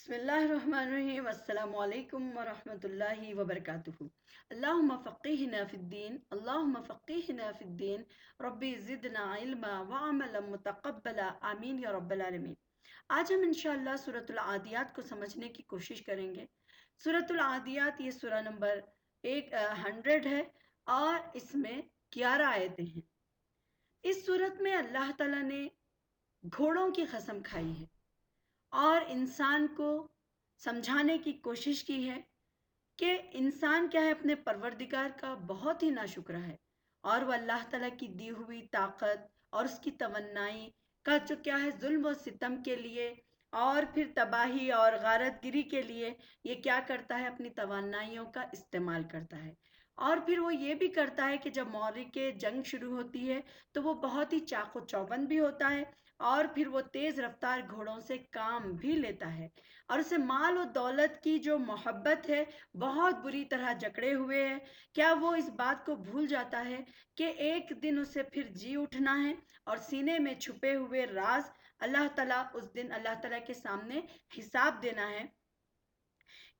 بسم اللہ الرحمن الرحیم السلام علیکم ورحمۃ اللہ وبرکاتہ۔ اللہم فقہنا فی الدین، اللہم فقہنا فی الدین، ربی زدنا علما وعملا متقبلا، آمین یا رب العالمین۔ آج ہم انشاءاللہ سورۃ العادیات کو سمجھنے کی کوشش کریں گے۔ سورۃ العادیات یہ سورہ نمبر 100 ہے اور اس میں 11 آیتیں ہیں۔ اس سورت میں اللہ تعالیٰ نے گھوڑوں کی قسم کھائی ہے اور انسان کو سمجھانے کی کوشش کی ہے کہ انسان کیا ہے، اپنے پروردگار کا بہت ہی ناشکرہ ہے اور وہ اللہ تعالیٰ کی دی ہوئی طاقت اور اس کی توانائی کا جو کیا ہے ظلم و ستم کے لیے اور پھر تباہی اور غارت گری کے لیے یہ کیا کرتا ہے، اپنی توانائیوں کا استعمال کرتا ہے۔ اور پھر وہ یہ بھی کرتا ہے کہ جب معرکہ جنگ شروع ہوتی ہے تو وہ بہت ہی چاق و چوبند بھی ہوتا ہے اور پھر وہ تیز رفتار گھوڑوں سے کام بھی لیتا ہے اور اسے مال و دولت کی جو محبت ہے بہت بری طرح جکڑے ہوئے ہے۔ کیا وہ اس بات کو بھول جاتا ہے کہ ایک دن اسے پھر جی اٹھنا ہے اور سینے میں چھپے ہوئے راز اللہ تعالیٰ اس دن اللہ تعالیٰ کے سامنے حساب دینا ہے؟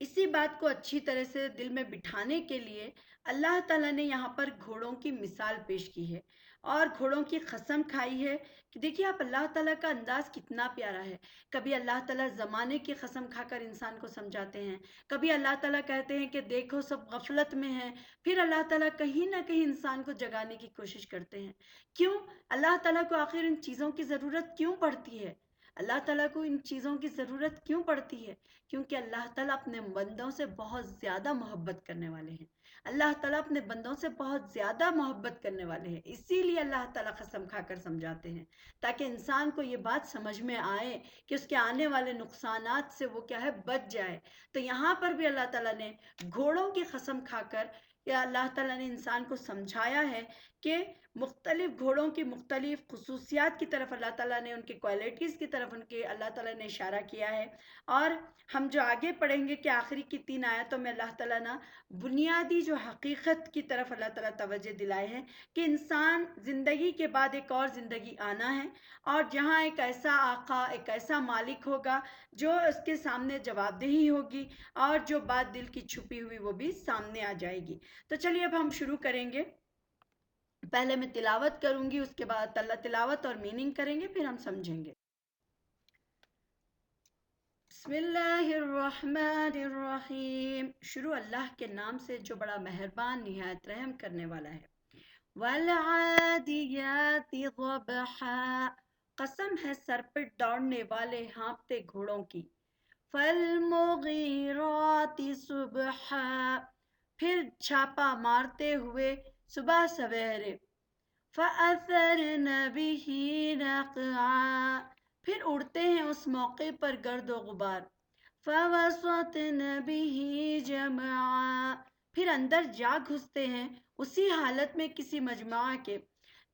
اسی بات کو اچھی طرح سے دل میں بٹھانے کے لیے اللہ تعالیٰ نے یہاں پر گھوڑوں کی مثال پیش کی ہے اور گھوڑوں کی قسم کھائی ہے کہ دیکھیے آپ اللہ تعالیٰ کا انداز کتنا پیارا ہے۔ کبھی اللہ تعالیٰ زمانے کی قسم کھا کر انسان کو سمجھاتے ہیں، کبھی اللہ تعالیٰ کہتے ہیں کہ دیکھو سب غفلت میں ہیں، پھر اللہ تعالیٰ کہیں نہ کہیں انسان کو جگانے کی کوشش کرتے ہیں۔ کیوں اللہ تعالیٰ کو آخر ان چیزوں کی ضرورت کیوں پڑتی ہے؟ اللہ تعالیٰ کو ان چیزوں کی ضرورت کیوں پڑتی ہے؟ کیونکہ اللہ تعالیٰ اپنے بندوں سے بہت زیادہ محبت کرنے والے ہیں۔ اللہ تعالیٰ اپنے بندوں سے بہت زیادہ محبت کرنے والے ہیں، اسی لیے اللہ تعالیٰ قسم کھا کر سمجھاتے ہیں تاکہ انسان کو یہ بات سمجھ میں آئے کہ اس کے آنے والے نقصانات سے وہ کیا ہے بچ جائے۔ تو یہاں پر بھی اللہ تعالیٰ نے گھوڑوں کی قسم کھا کر یا اللہ تعالیٰ نے انسان کو سمجھایا ہے کہ مختلف گھوڑوں کی مختلف خصوصیات کی طرف اللہ تعالیٰ نے، ان کی کوالٹیز کی طرف ان کے اللہ تعالیٰ نے اشارہ کیا ہے۔ اور ہم جو آگے پڑھیں گے کہ آخری کی 3 آیتوں میں اللہ تعالیٰ نے بنیادی جو حقیقت کی طرف اللہ تعالیٰ توجہ دلائے ہیں کہ انسان زندگی کے بعد ایک اور زندگی آنا ہے اور جہاں ایک ایسا آقا، ایک ایسا مالک ہوگا جو اس کے سامنے جواب دہی ہوگی اور جو بات دل کی چھپی ہوئی وہ بھی سامنے آ جائے گی۔ تو چلیے اب ہم شروع کریں گے۔ پہلے میں تلاوت کروں گی، اس کے بعد اللہ تلاوت اور میننگ کریں گے، پھر ہم سمجھیں گے۔ بسم اللہ الرحمن الرحیم، شروع اللہ کے نام سے جو بڑا مہربان نہایت رحم کرنے والا ہے۔ والعادیات ضبحا، قسم ہے سر پہ دوڑنے والے ہانپتے گھوڑوں کی۔ فالمغیرات صبحا، پھر چھاپا مارتے ہوئے صبح سویرے۔ فَأَثَرْنَ بِهِ نَقْعًا، پھر اڑتے ہیں اس موقع پر گرد و غبار۔ فَوَسَطْنَ بِهِ جَمْعًا، پھر اندر جا گھستے ہیں اسی حالت میں کسی مجمع کے۔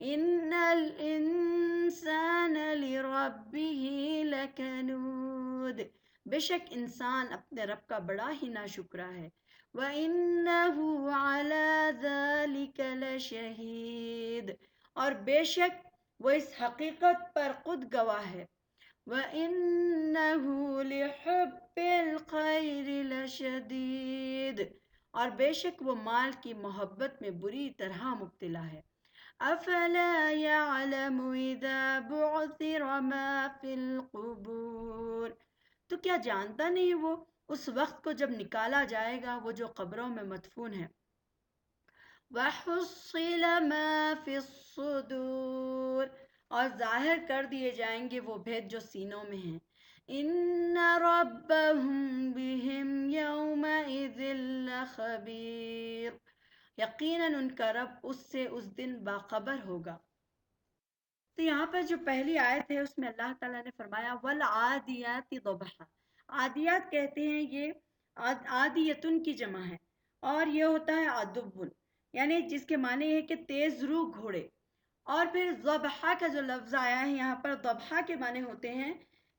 إِنَّ الْإِنسَانَ لِرَبِّهِ لَكَنُودٌ، بے شک انسان اپنے رب کا بڑا ہی ناشکرہ ہے۔ وَإِنَّهُ عَلَى ذَلِكَ لَشَهِيدٌ، اور بے شک وہ اس حقیقت پر خود گواہ ہے۔ وَإِنَّهُ لِحُبِّ الْخَيْرِ لَشَدِيدٌ، اور بے شک وہ مال کی محبت میں بری طرح مبتلا ہے۔ أَفَلَا يَعْلَمُ إِذَا بُعْثِرَ مَا فِي الْقُبُورِ، تو کیا جانتا نہیں وہ اس وقت کو جب نکالا جائے گا وہ جو قبروں میں مدفون ہے۔ وَحُصِّلَ مَا فِي الصُّدُورِ، اور ظاہر کر دیے جائیں گے وہ بھید جو سینوں میں ہیں۔ إِنَّ رَبَّهُمْ بِهِمْ يَوْمَئِذٍ لَخَبِيرٌ، یقیناً ان کا رب اس سے اس دن باخبر ہوگا۔ تو یہاں پر جو پہلی آیت ہے اس میں اللہ تعالیٰ نے فرمایا والعادیات ضبحا۔ عادیات کہتے ہیں یہ عادیتن کی جمع ہے اور یہ ہوتا ہے عدبن، یعنی جس کے معنی ہے کہ تیز رو گھوڑے۔ اور پھر ضبحا کا جو لفظ آیا ہے یہاں پر ضبحا کے معنی ہوتے ہیں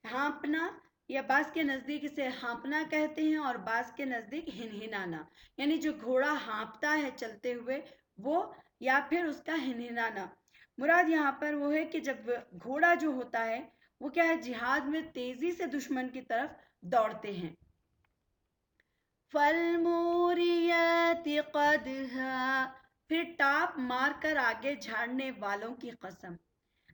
ہانپنا، یا بعض کے نزدیک اسے ہانپنا کہتے ہیں اور بعض کے نزدیک ہنہنانا، یعنی جو گھوڑا ہانپتا ہے چلتے ہوئے وہ، یا پھر اس کا ہنہنانا۔ مراد یہاں پر وہ ہے کہ جب گھوڑا جو ہوتا ہے وہ کیا ہے جہاد میں تیزی سے دشمن کی طرف دوڑتے ہیں. فالموریات قدحا، پھر ٹاپ مار کر آگے جھاڑنے والوں کی قسم.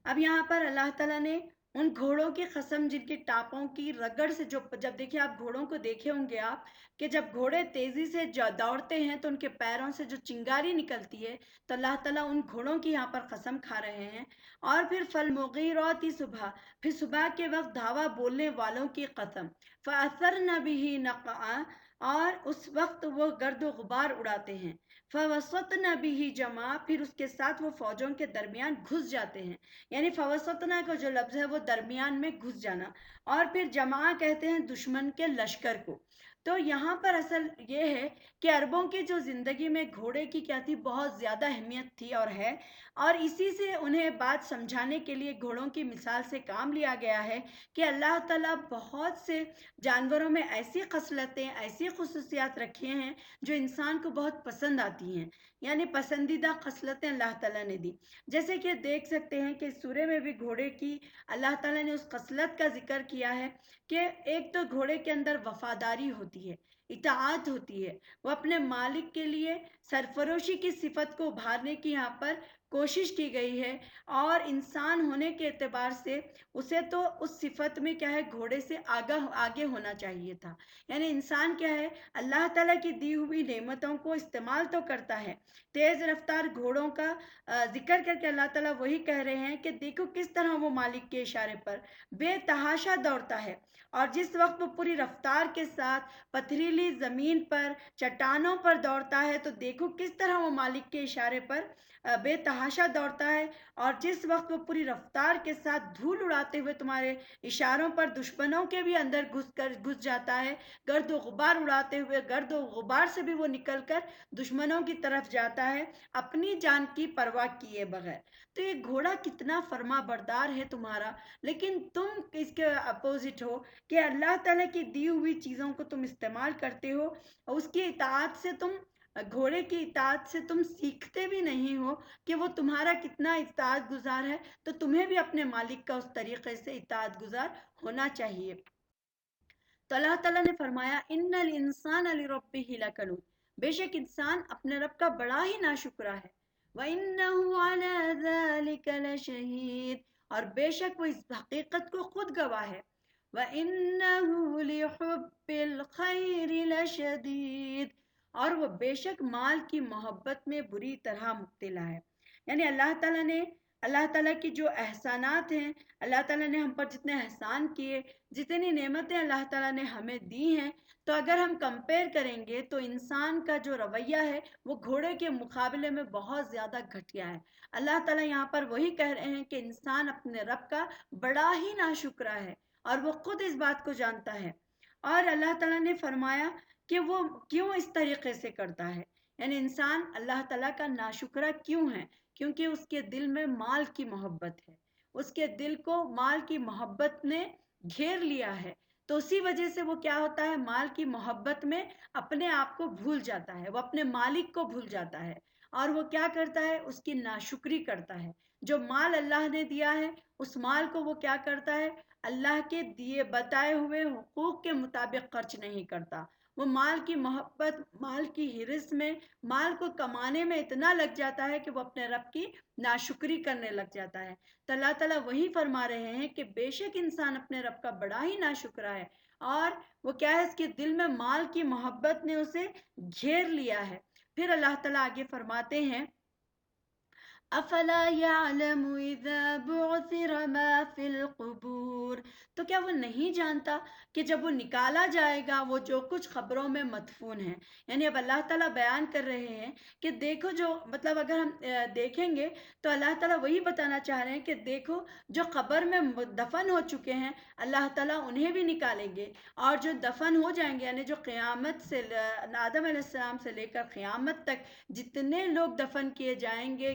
اب یہاں پر اللہ تعالیٰ نے ان گھوڑوں کی قسم جن کی ٹاپوں کی رگڑ سے جب دیکھیں آپ گھوڑوں کو دیکھے ہوں گے آپ کہ جب گھوڑے تیزی سے دوڑتے ہیں تو ان کے پیروں سے جو چنگاری نکلتی ہے تو اللہ تعالیٰ ان گھوڑوں کی یہاں پر قسم کھا رہے ہیں. اور پھر فالمغیرات صبح، پھر صبح کے وقت دھاوا بولنے والوں کی قسم. فاثرن به نقعا، اور اس وقت وہ گرد و غبار اڑاتے ہیں. فوسطن به جمع، پھر اس کے ساتھ وہ فوجوں کے درمیان گھس جاتے ہیں. یعنی فوسطنا کا جو لفظ ہے وہ درمیان میں گھس جانا، اور پھر جمع کہتے ہیں دشمن کے لشکر کو. تو یہاں پر اصل یہ ہے کہ عربوں کی جو زندگی میں گھوڑے کی کیا تھی، بہت زیادہ اہمیت تھی اور ہے، اور اسی سے انہیں بات سمجھانے کے لیے گھوڑوں کی مثال سے کام لیا گیا ہے کہ اللہ تعالیٰ بہت سے جانوروں میں ایسی خصلتیں، ایسی خصوصیات رکھے ہیں جو انسان کو بہت پسند آتی ہیں. یعنی پسندیدہ خصلتیں اللہ تعالیٰ نے دی. جیسے کہ دیکھ سکتے ہیں کہ سورہ میں بھی گھوڑے کی اللہ تعالیٰ نے اس خصلت کا ذکر کیا ہے کہ ایک تو گھوڑے کے اندر وفاداری ہوتی ہے، اطاعت ہوتی ہے، وہ اپنے مالک کے لیے سرفروشی کی صفت کو ابھارنے کی یہاں پر کوشش کی گئی ہے. اور انسان ہونے کے اعتبار سے اسے تو اس صفت میں کیا ہے گھوڑے سے آگے ہونا چاہیے تھا. یعنی انسان کیا ہے اللہ تعالیٰ کی دی ہوئی نعمتوں کو استعمال تو کرتا ہے. تیز رفتار گھوڑوں کا ذکر کر کے اللہ تعالیٰ وہی کہہ رہے ہیں کہ دیکھو کس طرح وہ مالک کے اشارے پر بے تحاشا دوڑتا ہے، اور جس وقت وہ پوری رفتار کے ساتھ پتھریلی زمین پر چٹانوں پر دوڑتا ہے تو دیکھو کس طرح وہ مالک کے اشارے پر بے تحاشا دوڑتا ہے. اور جس وقت وہ پوری رفتار کے ساتھ دھول اڑاتے ہوئے تمہارے اشاروں پر دشمنوں کے بھی اندر گھس جاتا ہے، گرد و غبار اڑاتے ہوئے، گرد و غبار سے بھی وہ نکل کر دشمنوں کی طرف جاتا ہے اپنی جان کی پرواہ کیے بغیر. تو یہ گھوڑا کتنا فرما بردار ہے تمہارا، لیکن تم اس کے اپوزٹ ہو کہ اللہ تعالیٰ کی دی ہوئی چیزوں کو تم استعمال کرتے ہو، اور اس کی اطاعت سے تم گھوڑے کی اطاعت سے تم سیکھتے بھی نہیں ہو کہ وہ تمہارا کتنا اطاعت گزار ہے. تو تمہیں بھی اپنے مالک کا اس طریقے سے اطاعت گزار ہونا چاہیے. تو اللہ تعالیٰ نے فرمایا ان الانسان لربہ لکنود، بے شک انسان اپنے رب کا بڑا ہی ناشکرا ہے. وَإِنَّهُ عَلَى ذَلِكَ لَشَهِيدٌ، اور بے شک وہ اس حقیقت کو خود گواہ ہے. وَإِنَّهُ لِحُبِّ الْخَيْرِ لَشَدِيدٌ، اور وہ بے شک مال کی محبت میں بری طرح مبتلا ہے. یعنی اللہ تعالیٰ کی جو احسانات ہیں، اللہ تعالیٰ نے ہم پر جتنے احسان کیے، جتنی نعمتیں اللہ تعالیٰ نے ہمیں دی ہیں، تو اگر ہم کمپیئر کریں گے تو انسان کا جو رویہ ہے وہ گھوڑے کے مقابلے میں بہت زیادہ گھٹیا ہے. اللہ تعالیٰ یہاں پر وہی کہہ رہے ہیں کہ انسان اپنے رب کا بڑا ہی ناشکرا ہے، اور وہ خود اس بات کو جانتا ہے. اور اللہ تعالیٰ نے فرمایا کہ وہ کیوں اس طریقے سے کرتا ہے. یعنی انسان اللہ تعالیٰ کا ناشکرا کیوں ہے؟ کیونکہ اس کے دل میں مال کی محبت ہے، اس کے دل کو مال کی محبت نے گھیر لیا ہے. تو اسی وجہ سے وہ کیا ہوتا ہے، مال کی محبت میں اپنے آپ کو بھول جاتا ہے، وہ اپنے مالک کو بھول جاتا ہے، اور وہ کیا کرتا ہے، اس کی ناشکری کرتا ہے. جو مال اللہ نے دیا ہے اس مال کو وہ کیا کرتا ہے، اللہ کے دیے بتائے ہوئے حقوق کے مطابق خرچ نہیں کرتا. وہ مال کی محبت، مال کی ہرس میں، مال کو کمانے میں اتنا لگ جاتا ہے کہ وہ اپنے رب کی ناشکری کرنے لگ جاتا ہے. تو اللہ تعالیٰ وہی فرما رہے ہیں کہ بے شک انسان اپنے رب کا بڑا ہی ناشکرا ہے، اور وہ کیا ہے، اس کے دل میں مال کی محبت نے اسے گھیر لیا ہے. پھر اللہ تعالیٰ آگے فرماتے ہیں افلا يعلم اذا بعثر ما في القبور، تو کیا وہ نہیں جانتا کہ جب وہ نکالا جائے گا وہ جو کچھ خبروں میں مدفون ہے. یعنی اب اللہ تعالیٰ بیان کر رہے ہیں کہ دیکھو، جو مطلب اگر ہم دیکھیں گے تو اللہ تعالیٰ وہی بتانا چاہ رہے ہیں کہ دیکھو جو قبر میں دفن ہو چکے ہیں اللہ تعالیٰ انہیں بھی نکالیں گے، اور جو دفن ہو جائیں گے یعنی جو قیامت سے آدم علیہ السلام سے لے کر قیامت تک جتنے لوگ دفن کیے جائیں گے،